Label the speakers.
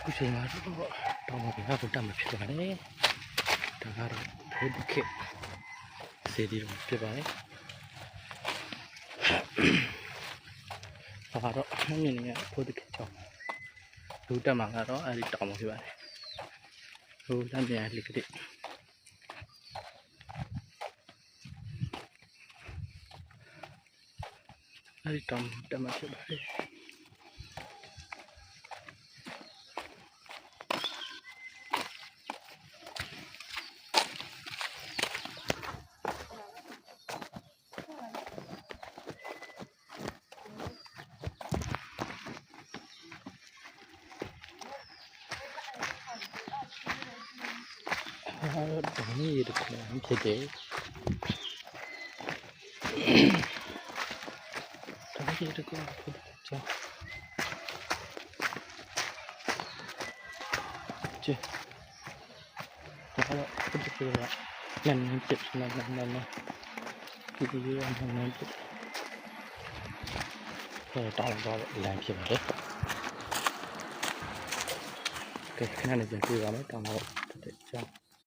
Speaker 1: ခုချိန်မှာတော့တောင်းပါဗျာဘုတ္တမဖြစ်ပါနဲ့ဒါကတော့ဘုဒ္ဓခေတ်စေတီတော်ဖြစ်ပါတယ်ဒါကတော့အမြင်နဲ့ဘုဒ္ဓခေတ်ကြောင့်ဘုတ္တမှာကတော့အဲ့ဒီတောင်းပါဖြစ်ပါတယ်ဘုဒ္ဓမြန်လိကတိအဲ့ဒီတောင်းတမဖြစ်ပါတယ်ဒါนี่ဒီကနေ့ဖြစ်တယ်ဒါนี่ဒီကနေ့ဖြစ်တယ်ကျဒါကတော့ဖြစ်တယ်ကနန်းဖြစ်နန်းဒီလိုနန်းဖြစ်တောင်းတော့လမ်းဖြစ်ပါတယ်ကဲခဏနေပြန်ပြေးပါမယ်တောင်းတော့ဖြစ်တယ်